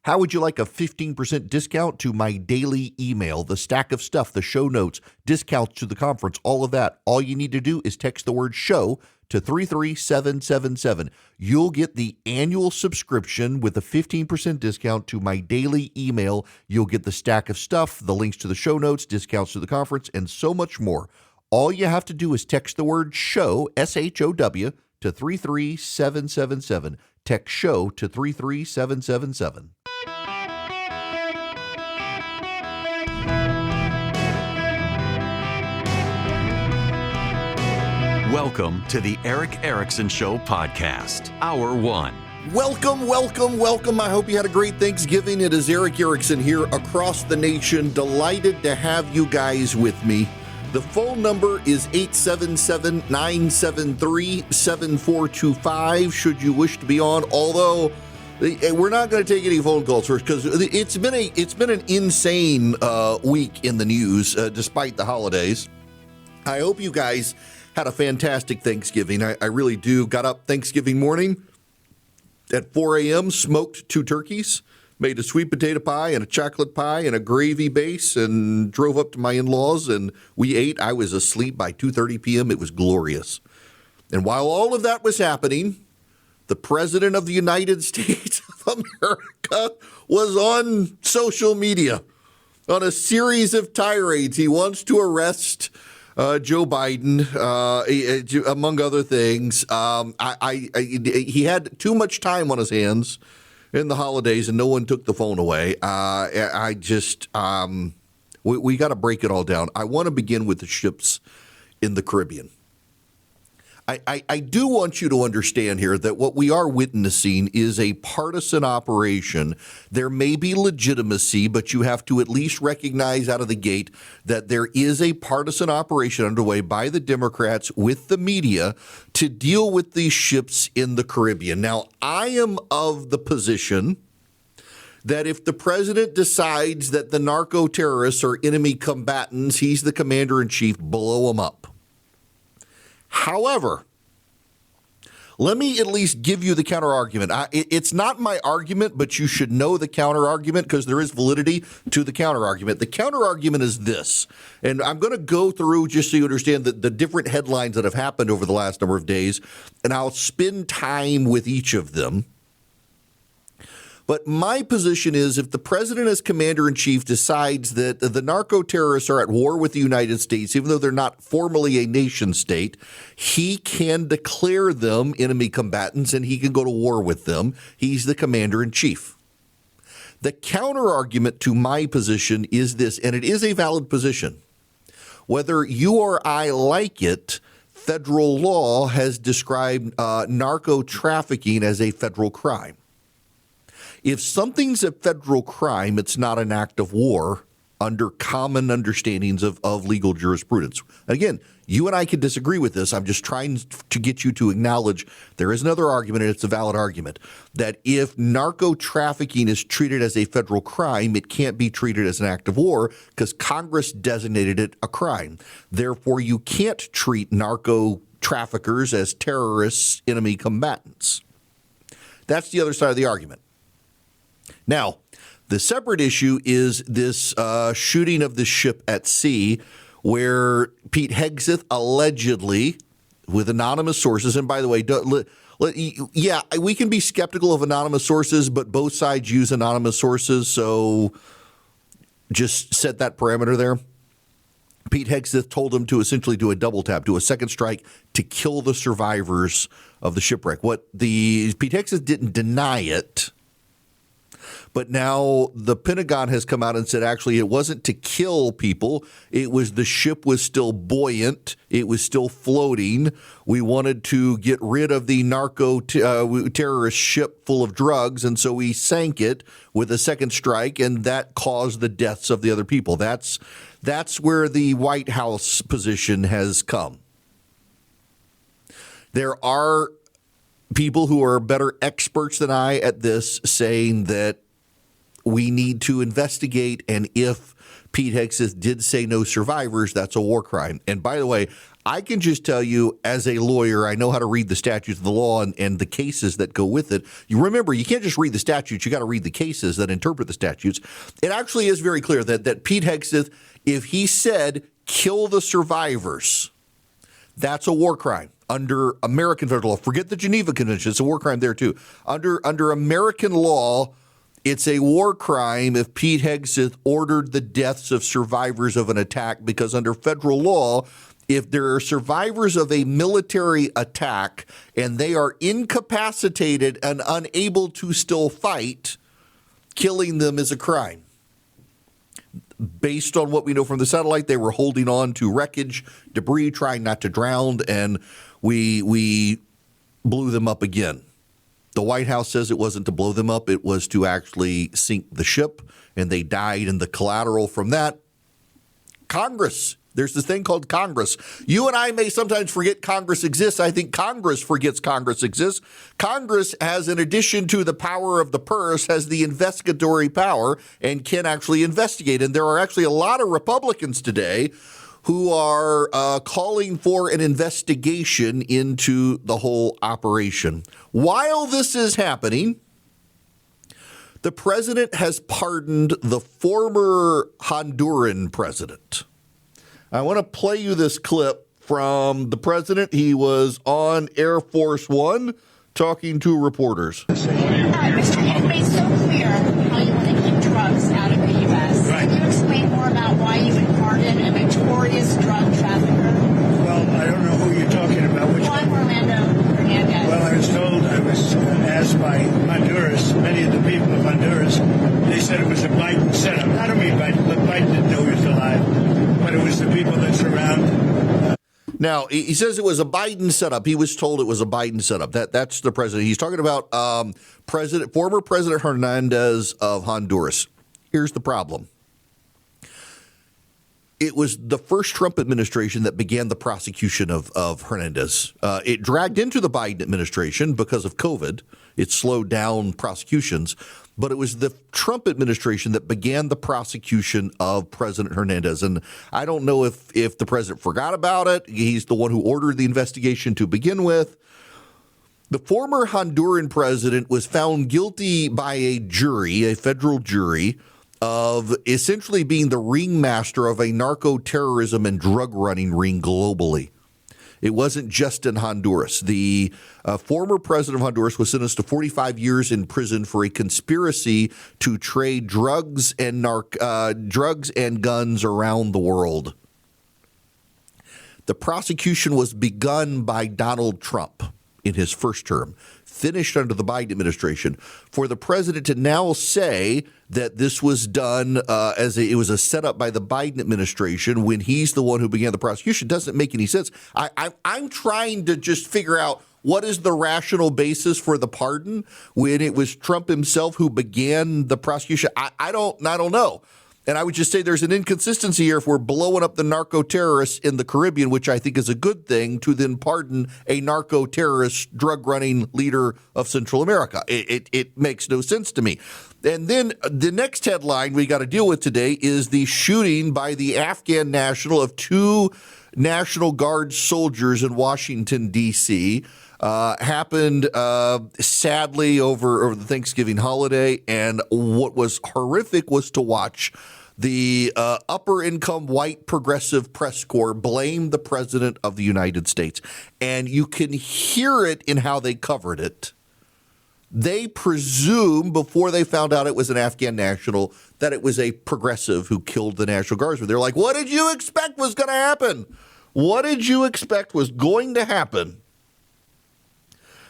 How would you like a 15% discount to my daily email, the stack of stuff, the show notes, discounts to the conference, all of that? All you need to do is text the word show to 33777. You'll get the annual subscription with a 15% discount to my daily email. You'll get the stack of stuff, the links to the show notes, discounts to the conference, and so much more. All you have to do is text the word show, SHOW, to 33777. Text show to 33777. Welcome to the Erick Erickson Show podcast, Hour 1. Welcome. I hope you had a great Thanksgiving. It is Erick Erickson here across the nation. Delighted to have you guys with me. The phone number is 877-973-7425 should you wish to be on, although we're not going to take any phone calls first because it's been an insane week in the news despite the holidays. I hope you guys had a fantastic Thanksgiving. I really do. Got up Thanksgiving morning at 4 a.m., smoked 2 turkeys, made a sweet potato pie and a chocolate pie and a gravy base, and drove up to my in-laws, and we ate. I was asleep by 2:30 p.m. It was glorious. And while all of that was happening, the President of the United States of America was on social media on a series of tirades. He wants to arrest Joe Biden, among other things. He had too much time on his hands in the holidays, and no one took the phone away. We got to break it all down. I want to begin with the ships in the Caribbean. I do want you to understand here that what we are witnessing is a partisan operation. There may be legitimacy, but you have to at least recognize out of the gate that there is a partisan operation underway by the Democrats with the media to deal with these ships in the Caribbean. Now, I am of the position that if the president decides that the narco-terrorists are enemy combatants, he's the commander-in-chief, blow them up. However, let me at least give you the counter-argument. It's not my argument, but you should know the counter-argument because there is validity to the counter-argument. The counter-argument is this, and I'm going to go through just so you understand the different headlines that have happened over the last number of days, and I'll spend time with each of them. But my position is if the president as commander-in-chief decides that the narco-terrorists are at war with the United States, even though they're not formally a nation state, he can declare them enemy combatants and he can go to war with them. He's the commander-in-chief. The counter-argument to my position is this, and it is a valid position. Whether you or I like it, federal law has described narco-trafficking as a federal crime. If something's a federal crime, it's not an act of war under common understandings of legal jurisprudence. Again, you and I can disagree with this. I'm just trying to get you to acknowledge there is another argument, and it's a valid argument, that if narco trafficking is treated as a federal crime, it can't be treated as an act of war because Congress designated it a crime. Therefore, you can't treat narco traffickers as terrorists, enemy combatants. That's the other side of the argument. Now, the separate issue is this shooting of the ship at sea where Pete Hegseth allegedly, with anonymous sources, and by the way, we can be skeptical of anonymous sources, but both sides use anonymous sources, so just set that parameter there. Pete Hegseth told him to essentially do a double tap, do a second strike to kill the survivors of the shipwreck. Pete Hegseth didn't deny it. But now the Pentagon has come out and said, actually, it wasn't to kill people. It was the ship was still buoyant. It was still floating. We wanted to get rid of the narco-terrorist ship full of drugs, and so we sank it with a second strike, and that caused the deaths of the other people. That's where the White House position has come. There are people who are better experts than I at this saying that we need to investigate, and if Pete Hegseth did say no survivors, that's a war crime. And by the way, I can just tell you as a lawyer, I know how to read the statutes of the law and the cases that go with it. You remember, you can't just read the statutes. You got to read the cases that interpret the statutes. It actually is very clear that Pete Hegseth, if he said kill the survivors, that's a war crime under American federal law. Forget the Geneva Convention. It's a war crime there, too. Under American law, it's a war crime if Pete Hegseth ordered the deaths of survivors of an attack, because under federal law, if there are survivors of a military attack and they are incapacitated and unable to still fight, killing them is a crime. Based on what we know from the satellite, they were holding on to wreckage, debris, trying not to drown, and we blew them up again. The White House says it wasn't to blow them up. It was to actually sink the ship, and they died. And the collateral from that, Congress. There's this thing called Congress. You and I may sometimes forget Congress exists. I think Congress forgets Congress exists. Congress has, in addition to the power of the purse, has the investigatory power and can actually investigate. And there are actually a lot of Republicans today who are calling for an investigation into the whole operation. While this is happening, the president has pardoned the former Honduran president. I want to play you this clip from the president. He was on Air Force One talking to reporters. Mr. You've made so clear how you want to keep drugs out of the U.S. Right. Can you explain more about why you would pardon a notorious drug trafficker? Well, I don't know who you're talking about. Which Juan Orlando Hernandez. Well, I was asked by Honduras, many of the people of Honduras, they said it was a Biden setup. Not only Biden, but Biden didn't know he was alive, but it was the people that surround. Now, he says it was a Biden setup. He was told it was a Biden setup. That's the president. He's talking about former President Hernandez of Honduras. Here's the problem. It was the first Trump administration that began the prosecution of Hernandez. It dragged into the Biden administration because of COVID. It slowed down prosecutions. But it was the Trump administration that began the prosecution of President Hernandez. And I don't know if the president forgot about it. He's the one who ordered the investigation to begin with. The former Honduran president was found guilty by a jury, a federal jury, of essentially being the ringmaster of a narco-terrorism and drug-running ring globally. It wasn't just in Honduras. The former president of Honduras was sentenced to 45 years in prison for a conspiracy to trade drugs and guns around the world. The prosecution was begun by Donald Trump in his first term, finished under the Biden administration. For the president to now say that this was done it was a setup by the Biden administration when he's the one who began the prosecution doesn't make any sense. I'm trying to just figure out what is the rational basis for the pardon when it was Trump himself who began the prosecution. I don't know. And I would just say there's an inconsistency here if we're blowing up the narco-terrorists in the Caribbean, which I think is a good thing, to then pardon a narco-terrorist drug-running leader of Central America. It makes no sense to me. And then the next headline we got to deal with today is the shooting by the Afghan national of two National Guard soldiers in Washington, D.C., happened sadly over the Thanksgiving holiday. And what was horrific was to watch the upper-income white progressive press corps blame the president of the United States. And you can hear it in how they covered it. They presume, before they found out it was an Afghan national, that it was a progressive who killed the National Guardsmen. They're like, what did you expect was going to happen? What did you expect was going to happen?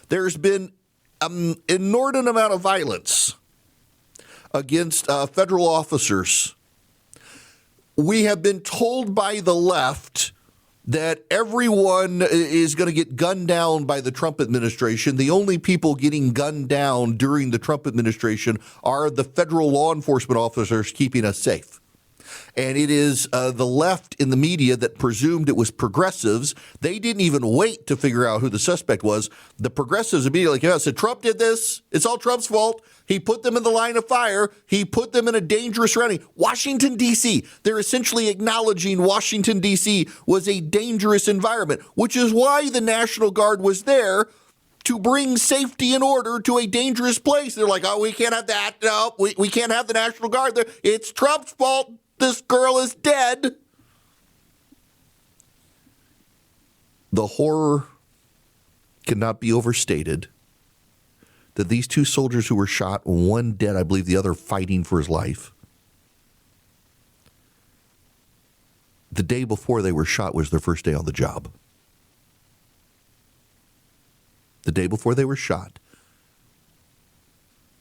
There's been an inordinate amount of violence against federal officers. We have been told by the left that everyone is going to get gunned down by the Trump administration. The only people getting gunned down during the Trump administration are the federal law enforcement officers keeping us safe. And it is the left in the media that presumed it was progressives. They didn't even wait to figure out who the suspect was. The progressives immediately came out and said, Trump did this. It's all Trump's fault. He put them in the line of fire. He put them in a dangerous surrounding. Washington, D.C., they're essentially acknowledging Washington, D.C. was a dangerous environment, which is why the National Guard was there to bring safety and order to a dangerous place. They're like, oh, we can't have that. No, we can't have the National Guard there. It's Trump's fault. This girl is dead. The horror cannot be overstated that these two soldiers who were shot, one dead, I believe the other fighting for his life, the day before they were shot was their first day on the job. The day before they were shot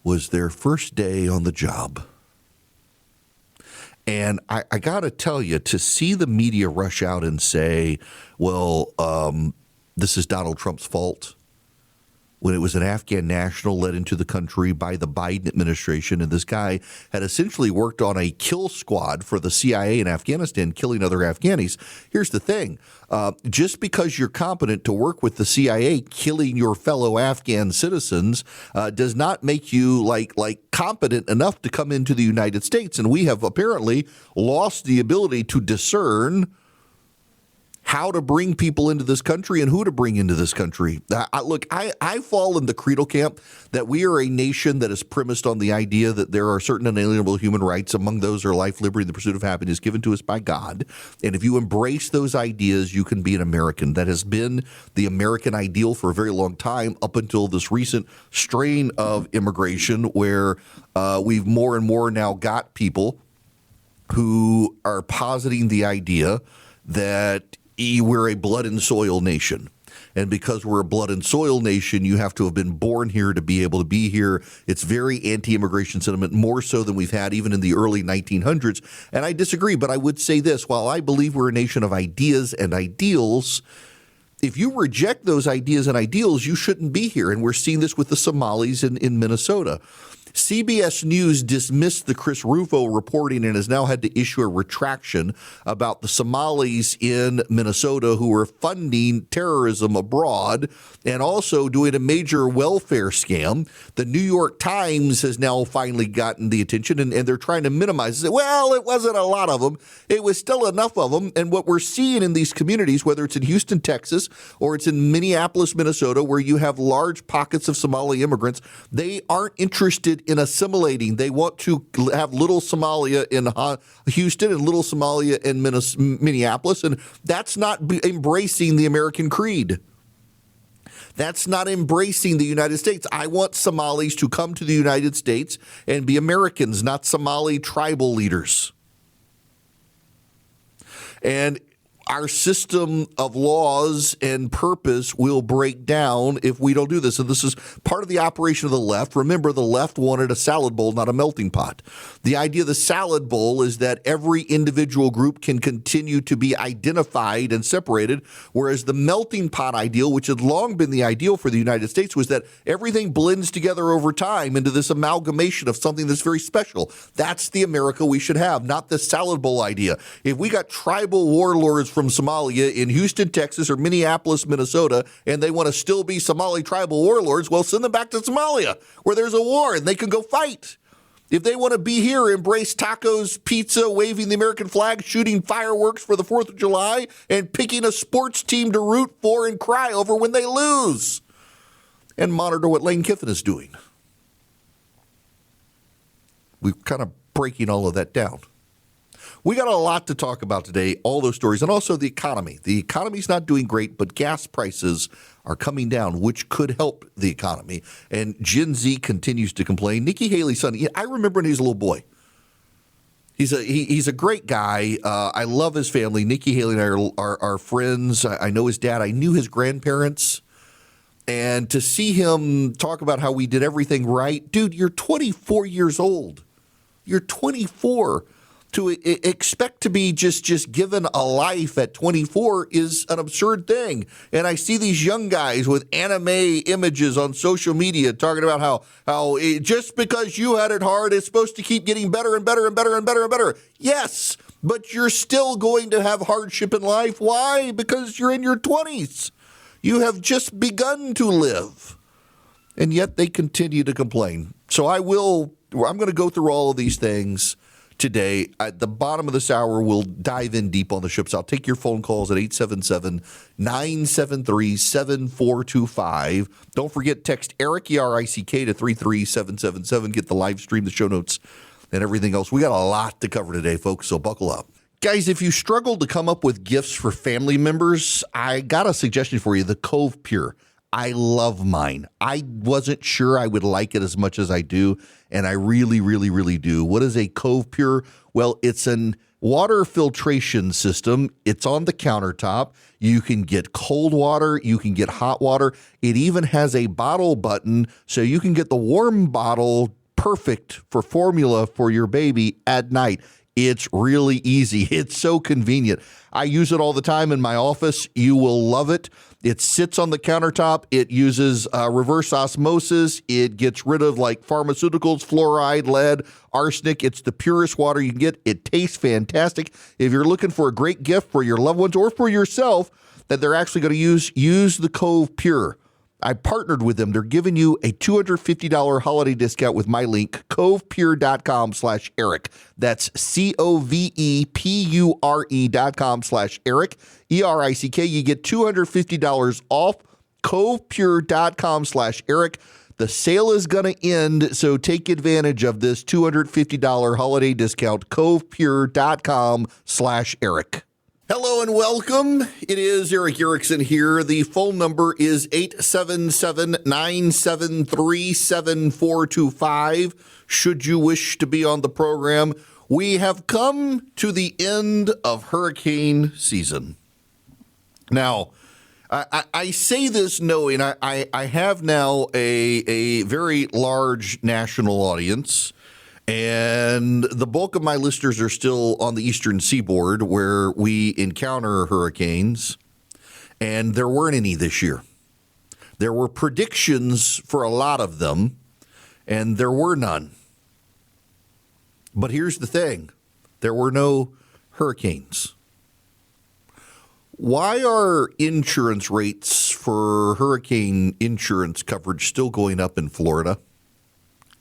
was their first day on the job. And I got to tell you, to see the media rush out and say, well, this is Donald Trump's fault, when it was an Afghan national led into the country by the Biden administration, and this guy had essentially worked on a kill squad for the CIA in Afghanistan, killing other Afghanis. Here's the thing. Just because you're competent to work with the CIA killing your fellow Afghan citizens does not make you like competent enough to come into the United States. And we have apparently lost the ability to discern how to bring people into this country and who to bring into this country. I fall in the credo camp that we are a nation that is premised on the idea that there are certain unalienable human rights. Among those are life, liberty, and the pursuit of happiness given to us by God. And if you embrace those ideas, you can be an American. That has been the American ideal for a very long time, up until this recent strain of immigration where we've more and more now got people who are positing the idea that we're a blood and soil nation. And because we're a blood and soil nation, you have to have been born here to be able to be here. It's very anti-immigration sentiment, more so than we've had even in the early 1900s. And I disagree, but I would say this. While I believe we're a nation of ideas and ideals, if you reject those ideas and ideals, you shouldn't be here. And we're seeing this with the Somalis in Minnesota. CBS News dismissed the Chris Rufo reporting and has now had to issue a retraction about the Somalis in Minnesota who are funding terrorism abroad and also doing a major welfare scam. The New York Times has now finally gotten the attention, and they're trying to minimize it. Well, it wasn't a lot of them. It was still enough of them. And what we're seeing in these communities, whether it's in Houston, Texas, or it's in Minneapolis, Minnesota, where you have large pockets of Somali immigrants, they aren't interested in assimilating. They want to have little Somalia in Houston and little Somalia in Minneapolis, and that's not embracing the American creed. That's not embracing the United States. I want Somalis to come to the United States and be Americans, not Somali tribal leaders. And our system of laws and purpose will break down if we don't do this. And this is part of the operation of the left. Remember, the left wanted a salad bowl, not a melting pot. The idea of the salad bowl is that every individual group can continue to be identified and separated, whereas the melting pot ideal, which had long been the ideal for the United States, was that everything blends together over time into this amalgamation of something that's very special. That's the America we should have, not the salad bowl idea. If we got tribal warlords from Somalia in Houston, Texas, or Minneapolis, Minnesota, and they want to still be Somali tribal warlords, well, send them back to Somalia, where there's a war, and they can go fight. If they want to be here, embrace tacos, pizza, waving the American flag, shooting fireworks for the 4th of July, and picking a sports team to root for and cry over when they lose, and monitor what Lane Kiffin is doing. We're kind of breaking all of that down. We got a lot to talk about today, all those stories, and also the economy. The economy's not doing great, but gas prices are coming down, which could help the economy. And Gen Z continues to complain. Nikki Haley's son, I remember when he was a little boy. He's a great guy. I love his family. Nikki Haley and I are friends. I know his dad. I knew his grandparents. And to see him talk about how we did everything right, dude, you're 24 years old. You're 24. to expect to be just given a life at 24 is an absurd thing. And I see these young guys with anime images on social media talking about how just because you had it hard, it's supposed to keep getting better and better and better and better and better. Yes, but you're still going to have hardship in life. Why? Because you're in your 20s. You have just begun to live. And yet they continue to complain. So I'm going to go through all of these things today. At the bottom of this hour, we'll dive in deep on the ships. I'll take your phone calls at 877-973-7425. Don't forget, text Erick, E-R-I-C-K, to 33777. Get the live stream, the show notes, and everything else. We got a lot to cover today, folks, so buckle up. Guys, if you struggle to come up with gifts for family members, I got a suggestion for you, the Cove Pure. I love mine. I wasn't sure I would like it as much as I do, and I really, really, really do. What is a Cove Pure? Well, it's an water filtration system. It's on the countertop. You can get cold water. You can get hot water. It even has a bottle button, so you can get the warm bottle perfect for formula for your baby at night. It's really easy. It's so convenient. I use it all the time in my office. You will love it. It sits on the countertop. It uses reverse osmosis. It gets rid of like pharmaceuticals, fluoride, lead, arsenic. It's the purest water you can get. It tastes fantastic. If you're looking for a great gift for your loved ones or for yourself that they're actually going to use the Cove Pure. I partnered with them. They're giving you a $250 holiday discount with my link, covepure.com/Erick. That's covepure.com/Erick, E-R-I-C-K. You get $250 off, covepure.com/Erick. The sale is going to end, so take advantage of this $250 holiday discount, covepure.com/Erick. Hello and welcome. It is Erick Erickson here. The phone number is 877-973-7425. Should you wish to be on the program, we have come to the end of hurricane season. Now, I say this knowing I have now a very large national audience. And the bulk of my listeners are still on the eastern seaboard where we encounter hurricanes, and there weren't any this year. There were predictions for a lot of them, and there were none. But here's the thing. There were no hurricanes. Why are insurance rates for hurricane insurance coverage still going up in Florida?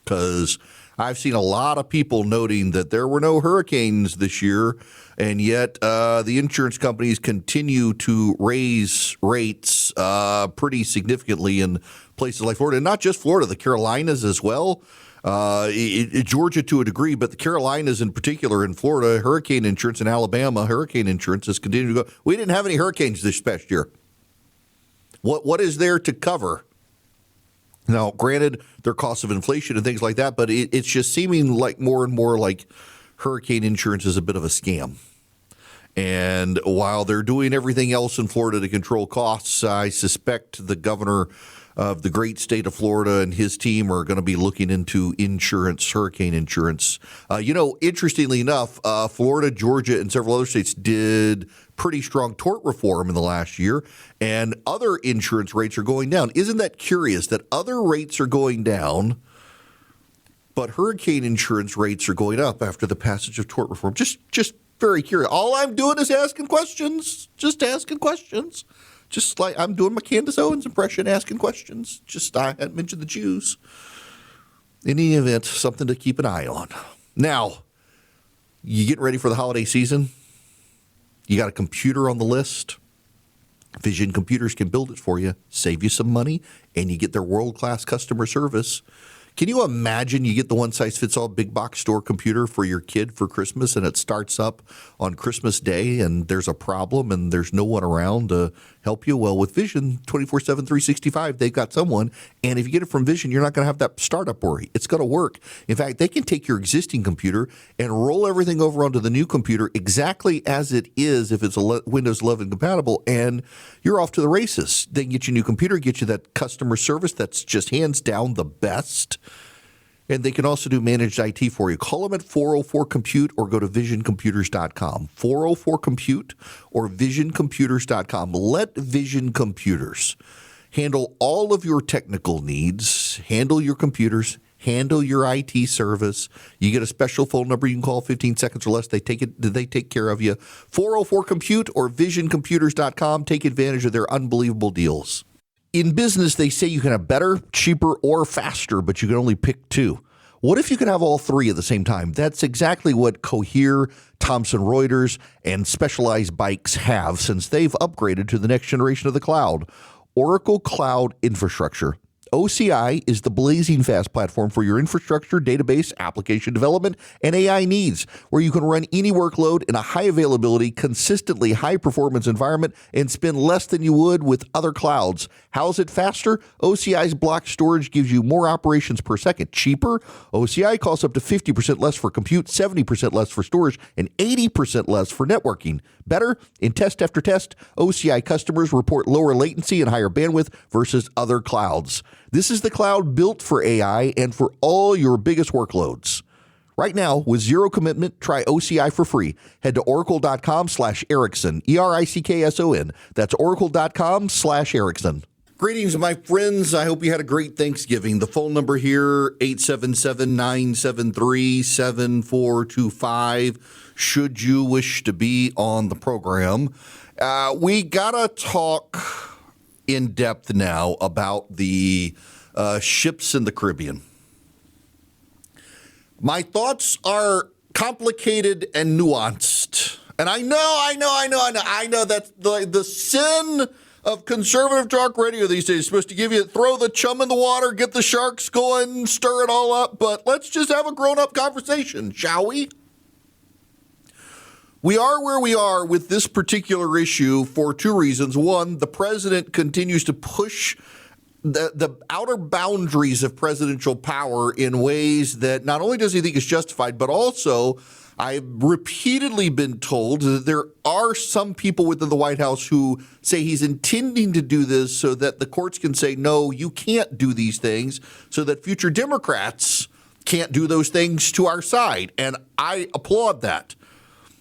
Because I've seen a lot of people noting that there were no hurricanes this year, and yet the insurance companies continue to raise rates pretty significantly in places like Florida. And not just Florida, the Carolinas as well. Georgia to a degree, but the Carolinas in particular, in Florida, hurricane insurance, in Alabama, hurricane insurance has continued to go. We didn't have any hurricanes this past year. What is there to cover? Now, granted, there are costs of inflation and things like that, but it's just seeming like more and more like hurricane insurance is a bit of a scam. And while they're doing everything else in Florida to control costs, I suspect the governor of the great state of Florida and his team are going to be looking into insurance, hurricane insurance. Interestingly enough, Florida, Georgia, and several other states did pretty strong tort reform in the last year, and other insurance rates are going down. Isn't that curious that other rates are going down, but hurricane insurance rates are going up after the passage of tort reform? Just very curious. All I'm doing is asking questions, just asking questions. Just like I'm doing my Candace Owens impression, asking questions. I hadn't mentioned the Jews. In any event, something to keep an eye on. Now, you getting ready for the holiday season? You got a computer on the list? Vision Computers can build it for you, save you some money, and you get their world-class customer service. Can you imagine you get the one-size-fits-all big box store computer for your kid for Christmas, and it starts up on Christmas Day, and there's a problem, and there's no one around to help you? Well, with Vision, 24/7, 365, they've got someone, and if you get it from Vision, you're not going to have that startup worry. It's going to work. In fact, they can take your existing computer and roll everything over onto the new computer exactly as it is if it's Windows 11 compatible, and you're off to the races. They can get you a new computer, get you that customer service that's just hands down the best. And they can also do managed IT for you. Call them at 404-COMPUTE or go to visioncomputers.com. 404-COMPUTE or visioncomputers.com. Let Vision Computers handle all of your technical needs, handle your computers, handle your IT service. You get a special phone number you can call 15 seconds or less. They take care of you. 404-COMPUTE or visioncomputers.com. Take advantage of their unbelievable deals. In business, they say you can have better, cheaper, or faster, but you can only pick two. What if you could have all three at the same time? That's exactly what Cohere, Thomson Reuters, and Specialized Bikes have since they've upgraded to the next generation of the cloud. Oracle Cloud Infrastructure. OCI is the blazing fast platform for your infrastructure, database, application development, and AI needs, where you can run any workload in a high availability, consistently high performance environment and spend less than you would with other clouds. How's it faster? OCI's block storage gives you more operations per second. Cheaper? OCI costs up to 50% less for compute, 70% less for storage, and 80% less for networking. Better? In test after test, OCI customers report lower latency and higher bandwidth versus other clouds. This is the cloud built for AI and for all your biggest workloads. Right now, with zero commitment, try OCI for free. Head to oracle.com/Erickson, Erickson. That's oracle.com/Erickson. Greetings, my friends. I hope you had a great Thanksgiving. The phone number here, 877-973-7425, should you wish to be on the program. We got to talk in depth now about the ships in the Caribbean. My thoughts are complicated and nuanced. And I know that's the sin of conservative talk radio these days. It's supposed to give you, throw the chum in the water, get the sharks going, stir it all up. But let's just have a grown-up conversation, shall we? We are where we are with this particular issue for two reasons. One, the president continues to push the outer boundaries of presidential power in ways that not only does he think is justified, but also I've repeatedly been told that there are some people within the White House who say he's intending to do this so that the courts can say, no, you can't do these things, so that future Democrats can't do those things to our side. And I applaud that.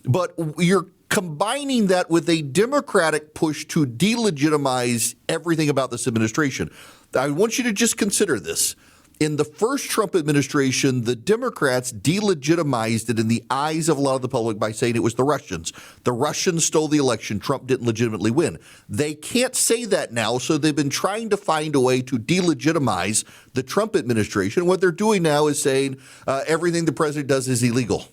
But you're combining that with a Democratic push to delegitimize everything about this administration. I want you to just consider this. In the first Trump administration, the Democrats delegitimized it in the eyes of a lot of the public by saying it was the Russians. The Russians stole the election. Trump didn't legitimately win. They can't say that now, so they've been trying to find a way to delegitimize the Trump administration. What they're doing now is saying everything the president does is illegal.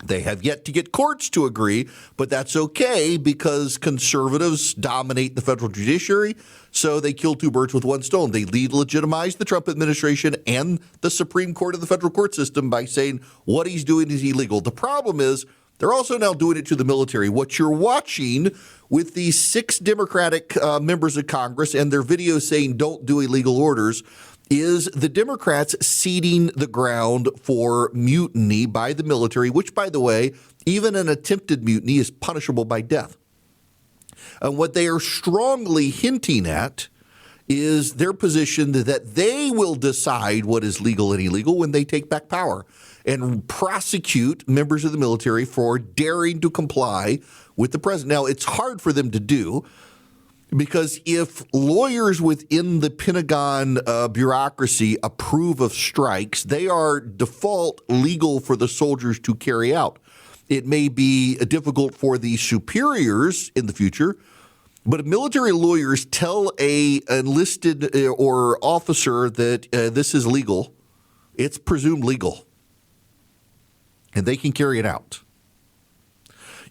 They have yet to get courts to agree, but that's okay because conservatives dominate the federal judiciary, so they kill two birds with one stone. They legitimize the Trump administration and the Supreme Court of the federal court system by saying what he's doing is illegal. The problem is they're also now doing it to the military. What you're watching with these 6 Democratic members of Congress and their videos saying don't do illegal orders is the Democrats seeding the ground for mutiny by the military, which, by the way, even an attempted mutiny is punishable by death. And what they are strongly hinting at is their position that they will decide what is legal and illegal when they take back power and prosecute members of the military for daring to comply with the president. Now, it's hard for them to do, because if lawyers within the Pentagon bureaucracy approve of strikes, they are default legal for the soldiers to carry out. It may be difficult for the superiors in the future, but if military lawyers tell a enlisted or officer that this is legal, it's presumed legal, and they can carry it out.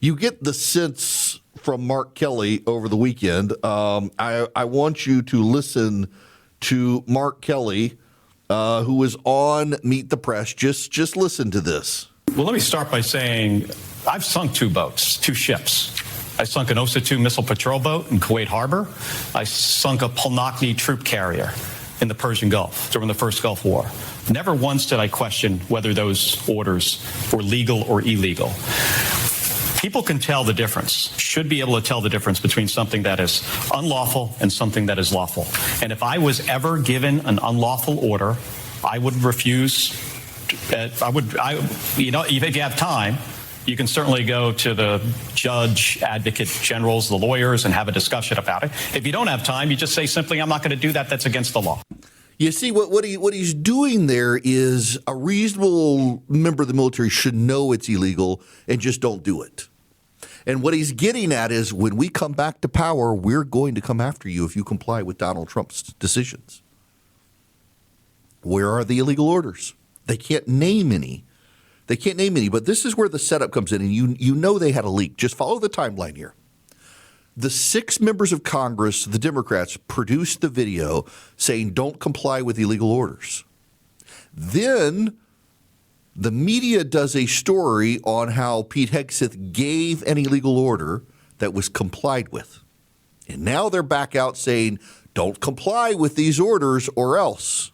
You get the sense from Mark Kelly over the weekend. I want you to listen to Mark Kelly, who was on Meet the Press. Just listen to this. Well, let me start by saying I've sunk 2 boats, 2 ships. I sunk an OSA-2 missile patrol boat in Kuwait Harbor. I sunk a Polnokny troop carrier in the Persian Gulf during the first Gulf War. Never once did I question whether those orders were legal or illegal. People can tell the difference, should be able to tell the difference between something that is unlawful and something that is lawful. And if I was ever given an unlawful order I would refuse. If you have time, you can certainly go to the judge, advocate generals, the lawyers, and have a discussion about it. If you don't have time, you just say simply, I'm not going to do that. That's against the law. You see, what he's doing there is a reasonable member of the military should know it's illegal and just don't do it. And what he's getting at is when we come back to power, we're going to come after you if you comply with Donald Trump's decisions. Where are the illegal orders? They can't name any. But this is where the setup comes in, and you know they had a leak. Just follow the timeline here. The 6 members of Congress, the Democrats, produced the video saying don't comply with illegal orders. Then the media does a story on how Pete Hegseth gave an illegal order that was complied with. And now they're back out saying don't comply with these orders or else.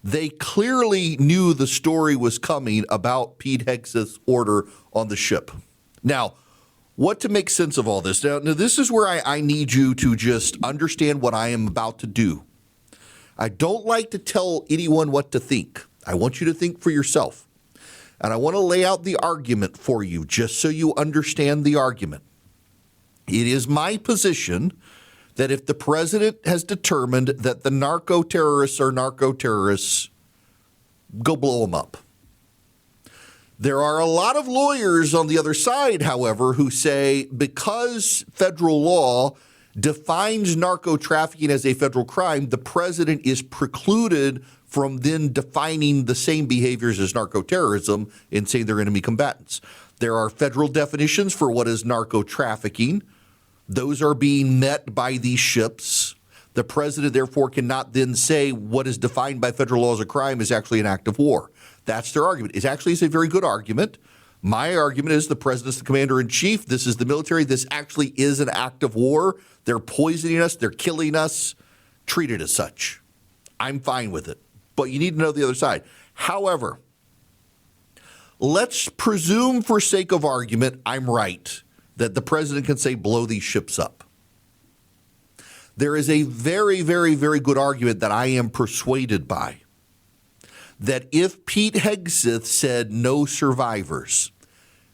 They clearly knew the story was coming about Pete Hegseth's order on the ship. Now, what to make sense of all this? Now this is where I need you to just understand what I am about to do. I don't like to tell anyone what to think. I want you to think for yourself. And I want to lay out the argument for you just so you understand the argument. It is my position that if the president has determined that the narco-terrorists are narco-terrorists, go blow them up. There are a lot of lawyers on the other side, however, who say because federal law defines narco-trafficking as a federal crime, the president is precluded from then defining the same behaviors as narco-terrorism and saying they're enemy combatants. There are federal definitions for what is narco-trafficking. Those are being met by these ships. The president, therefore, cannot then say what is defined by federal law as a crime is actually an act of war. That's their argument. It's a very good argument. My argument is the president's the commander-in-chief. This is the military. This actually is an act of war. They're poisoning us. They're killing us. Treat it as such. I'm fine with it. But you need to know the other side. However, let's presume for sake of argument I'm right, that the president can say blow these ships up. There is a very, very, very good argument that I am persuaded by that if Pete Hegseth said no survivors,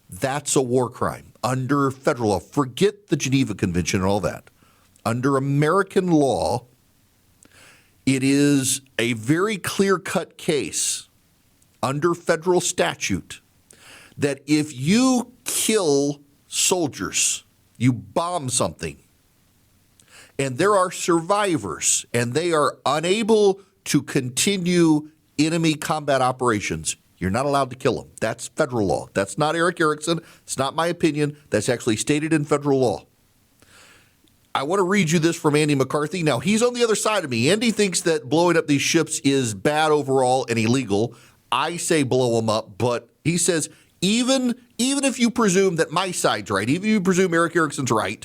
that's a war crime under federal law. Forget the Geneva Convention and all that. Under American law, it is a very clear-cut case under federal statute that if you kill soldiers, you bomb something, and there are survivors, and they are unable to continue enemy combat operations, you're not allowed to kill them. That's federal law. That's not Erick Erickson. It's not my opinion. That's actually stated in federal law. I want to read you this from Andy McCarthy. Now, he's on the other side of me. Andy thinks that blowing up these ships is bad overall and illegal. I say blow them up, but he says even if you presume that my side's right, even if you presume Erick Erickson's right,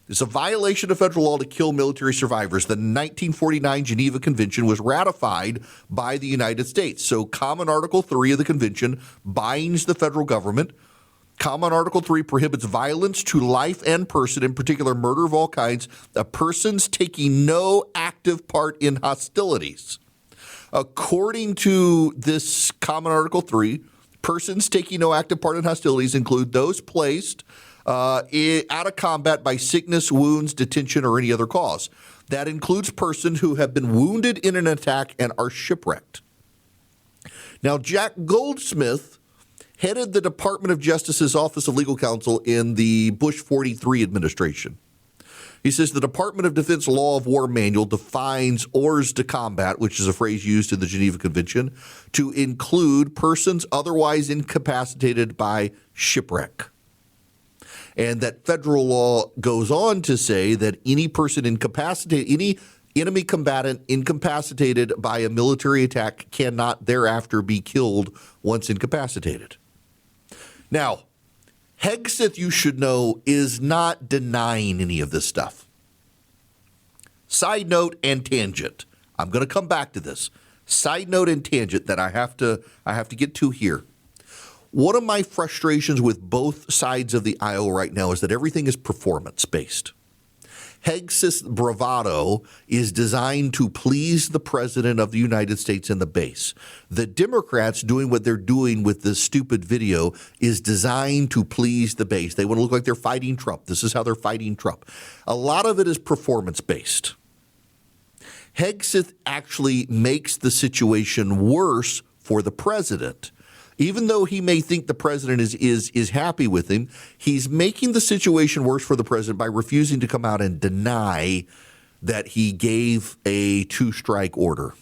it's a violation of federal law to kill military survivors. The 1949 Geneva Convention was ratified by the United States. So Common Article 3 of the convention binds the federal government. Common Article 3 prohibits violence to life and person, in particular murder of all kinds, of persons taking no active part in hostilities. According to this Common Article 3, persons taking no active part in hostilities include those placed out of combat by sickness, wounds, detention, or any other cause. That includes persons who have been wounded in an attack and are shipwrecked. Now, Jack Goldsmith headed the Department of Justice's Office of Legal Counsel in the Bush 43 administration. He says the Department of Defense Law of War Manual defines hors de combat, which is a phrase used in the Geneva Convention, to include persons otherwise incapacitated by shipwreck. And that federal law goes on to say that any person incapacitated, any enemy combatant incapacitated by a military attack cannot thereafter be killed once incapacitated. Now, Hegseth, you should know, is not denying any of this stuff. Side note and tangent. I'm going to come back to this. Side note and tangent that I have to get to here. One of my frustrations with both sides of the aisle right now is that everything is performance-based. Hegseth's bravado is designed to please the president of the United States and the base. The Democrats doing what they're doing with this stupid video is designed to please the base. They want to look like they're fighting Trump. This is how they're fighting Trump. A lot of it is performance-based. Hegseth actually makes the situation worse for the president. Even though he may think the president is happy with him, he's making the situation worse for the president by refusing to come out and deny that he gave a two-strike order.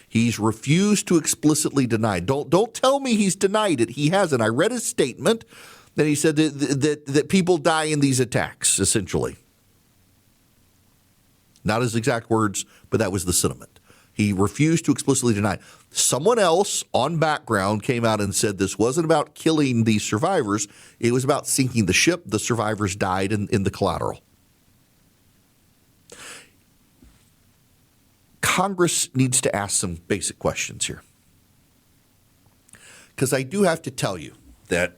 He's refused to explicitly deny. Don't tell me he's denied it. He hasn't. I read his statement that he said that people die in these attacks, essentially. Not his exact words, but that was the sentiment. He refused to explicitly deny. Someone else on background came out and said this wasn't about killing these survivors. It was about sinking the ship. The survivors died in the collateral. Congress needs to ask some basic questions here. Because I do have to tell you that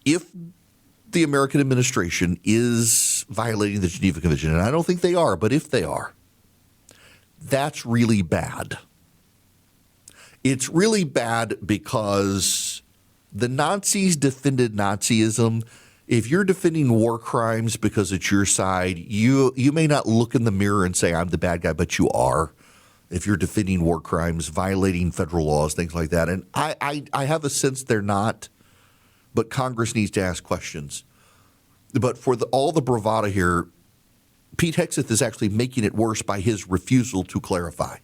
if the American administration is violating the Geneva Convention, and I don't think they are, but if they are, that's really bad. It's really bad because the Nazis defended Nazism. If you're defending war crimes because it's your side, you may not look in the mirror and say, I'm the bad guy, but you are. If you're defending war crimes, violating federal laws, things like that. And I have a sense they're not, but Congress needs to ask questions. But for all the bravado here, Pete Hegseth is actually making it worse by his refusal to clarify.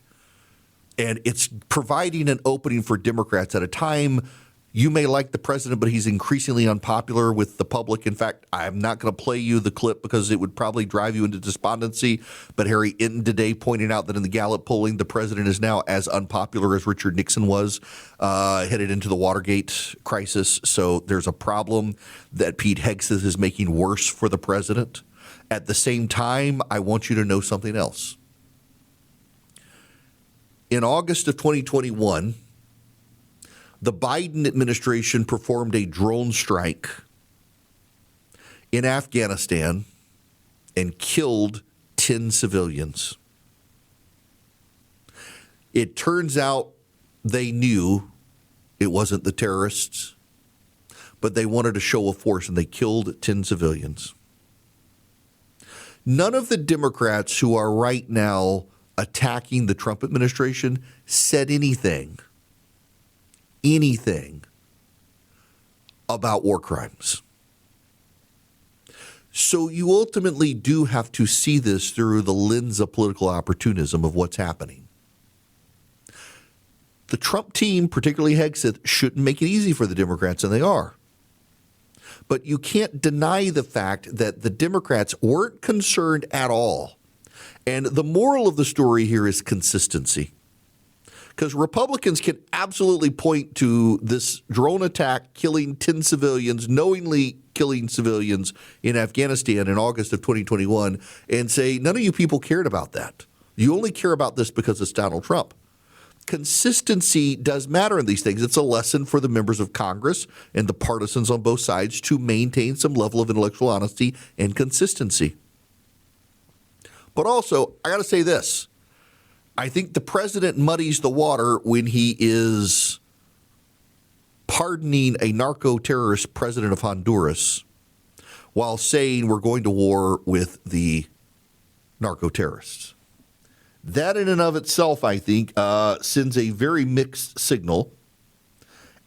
And it's providing an opening for Democrats at a time you may like the president, but he's increasingly unpopular with the public. In fact, I'm not going to play you the clip because it would probably drive you into despondency. But Harry Inton today pointed out that in the Gallup polling, the president is now as unpopular as Richard Nixon was headed into the Watergate crisis. So there's a problem that Pete Hegseth is making worse for the president. At the same time, I want you to know something else. In August of 2021, the Biden administration performed a drone strike in Afghanistan and killed 10 civilians. It turns out they knew it wasn't the terrorists, but they wanted a show of force, and they killed 10 civilians. None of the Democrats who are right now attacking the Trump administration said anything about war crimes. So you ultimately do have to see this through the lens of political opportunism of what's happening. The Trump team, particularly Hegseth, shouldn't make it easy for the Democrats, and they are. But you can't deny the fact that the Democrats weren't concerned at all. And the moral of the story here is consistency. Because Republicans can absolutely point to this drone attack killing 10 civilians, knowingly killing civilians in Afghanistan in August of 2021, and say, none of you people cared about that. You only care about this because it's Donald Trump. Consistency does matter in these things. It's a lesson for the members of Congress and the partisans on both sides to maintain some level of intellectual honesty and consistency. But also, I got to say this. I think the president muddies the water when he is pardoning a narco-terrorist president of Honduras while saying we're going to war with the narco-terrorists. That in and of itself, I think, sends a very mixed signal.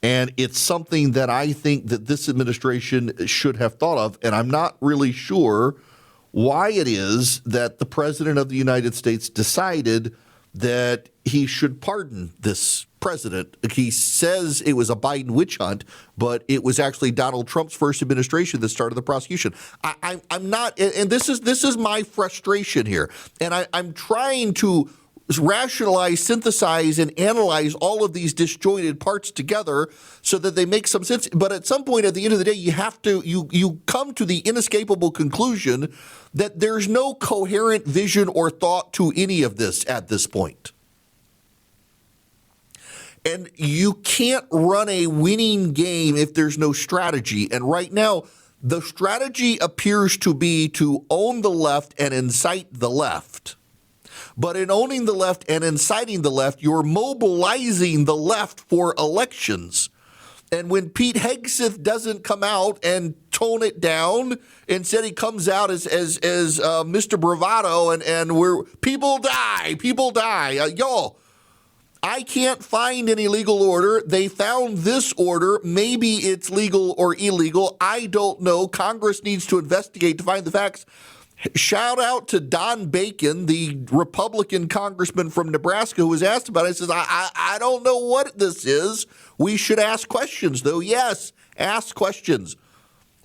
And it's something that I think that this administration should have thought of. And I'm not really sure why it is that the president of the United States decided that he should pardon this president. He says it was a Biden witch hunt, but it was actually Donald Trump's first administration that started the prosecution. I'm not, and this is my frustration here. And I'm trying to rationalize, synthesize, and analyze all of these disjointed parts together so that they make some sense. But at some point at the end of the day, you come to the inescapable conclusion that there's no coherent vision or thought to any of this at this point. And you can't run a winning game if there's no strategy. And right now, The strategy appears to be to own the left and incite the left. But in owning the left and inciting the left, you're mobilizing the left for elections. And when Pete Hegseth doesn't come out and tone it down, instead he comes out as Mr. Bravado and we're people die. Y'all, I can't find any legal order. They found this order. Maybe it's legal or illegal. I don't know. Congress needs to investigate to find the facts. Shout out to Don Bacon, the Republican congressman from Nebraska, who was asked about it. He says, I don't know what this is. We should ask questions, though. Yes, ask questions.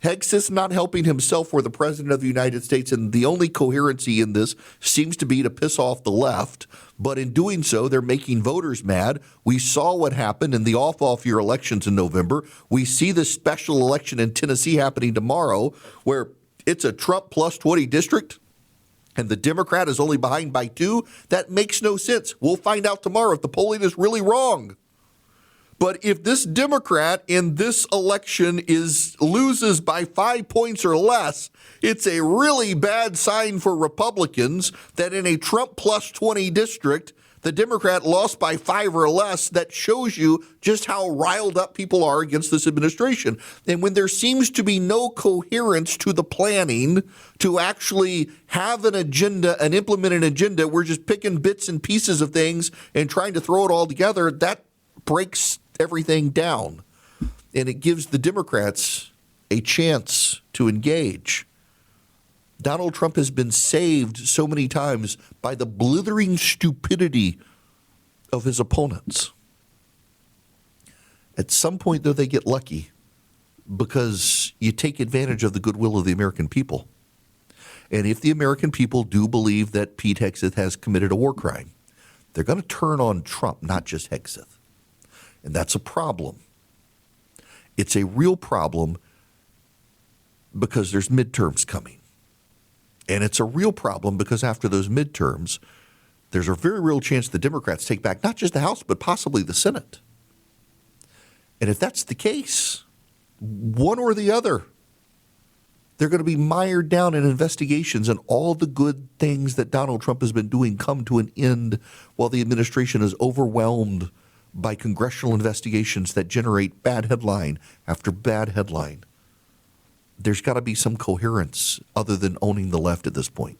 Hegseth's not helping himself or the president of the United States, and the only coherency in this seems to be to piss off the left. But in doing so, they're making voters mad. We saw what happened in the off year elections in November. We see the special election in Tennessee happening tomorrow, where it's a Trump plus 20 district, and the Democrat is only behind by 2. That makes no sense. We'll find out tomorrow if the polling is really wrong. But if this Democrat in this election loses by 5 points or less, it's a really bad sign for Republicans that in a Trump plus 20 district, the Democrat lost by 5 or less. That shows you just how riled up people are against this administration. And when there seems to be no coherence to the planning to actually have an agenda and implement an agenda, we're just picking bits and pieces of things and trying to throw it all together. That breaks everything down. And it gives the Democrats a chance to engage. Donald Trump has been saved so many times by the blithering stupidity of his opponents. At some point, though, they get lucky because you take advantage of the goodwill of the American people. And if the American people do believe that Pete Hegseth has committed a war crime, they're going to turn on Trump, not just Hegseth. And that's a problem. It's a real problem because there's midterms coming. And it's a real problem because after those midterms, there's a very real chance the Democrats take back not just the House, but possibly the Senate. And if that's the case, one or the other, they're going to be mired down in investigations, and all the good things that Donald Trump has been doing come to an end while the administration is overwhelmed by congressional investigations that generate bad headline after bad headline. There's got to be some coherence other than owning the left at this point.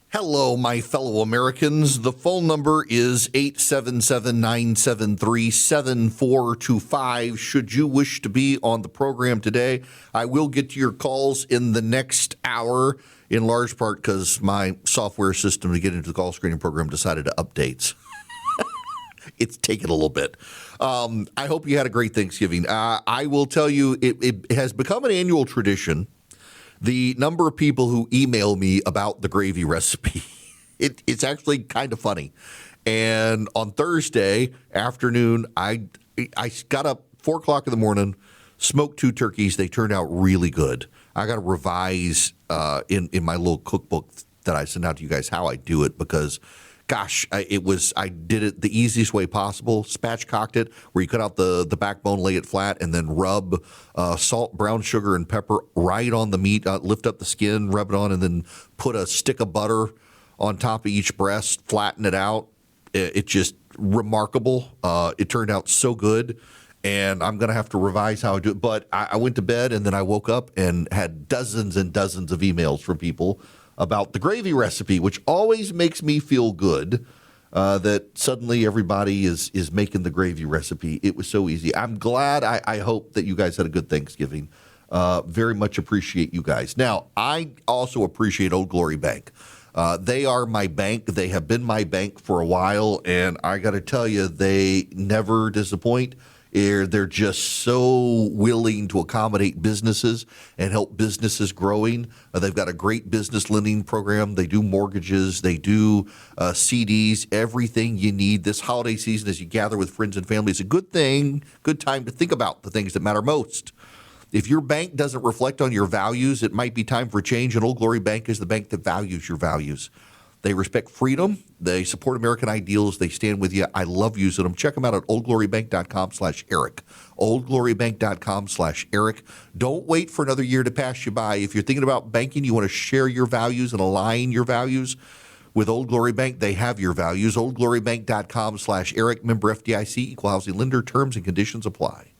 Hello, my fellow Americans. The phone number is 877-973-7425. Should you wish to be on the program today, I will get to your calls in the next hour, in large part because my software system to get into the call screening program decided to update. It's taken a little bit. I hope you had a great Thanksgiving. I will tell you, it has become an annual tradition. The number of people who email me about the gravy recipe, it's actually kind of funny. And on Thursday afternoon, I got up 4 o'clock in the morning, smoked 2 turkeys. They turned out really good. I got to revise in my little cookbook that I send out to you guys how I do it because gosh, I did it the easiest way possible. Spatchcocked it, where you cut out the backbone, lay it flat, and then rub salt, brown sugar, and pepper right on the meat. Lift up the skin, rub it on, and then put a stick of butter on top of each breast. Flatten it out. It's just remarkable. It turned out so good, and I'm going to have to revise how I do it. But I went to bed, and then I woke up and had dozens and dozens of emails from people about the gravy recipe, which always makes me feel good that suddenly everybody is making the gravy recipe. It was so easy. I'm glad. I hope that you guys had a good Thanksgiving. Very much appreciate you guys. Now, I also appreciate Old Glory Bank. They are my bank. They have been my bank for a while, and I got to tell you, they never disappoint. They're just so willing to accommodate businesses and help businesses growing. They've got a great business lending program. They do mortgages. They do CDs, everything you need this holiday season as you gather with friends and family. It's a good thing, good time to think about the things that matter most. If your bank doesn't reflect on your values, it might be time for change, and Old Glory Bank is the bank that values your values. They respect freedom. They support American ideals. They stand with you. I love using them. Check them out at oldglorybank.com/Erick. oldglorybank.com/Erick. Don't wait for another year to pass you by. If you're thinking about banking, you want to share your values and align your values with Old Glory Bank. They have your values. oldglorybank.com/Erick. Member FDIC. Equal housing lender. Terms and conditions apply.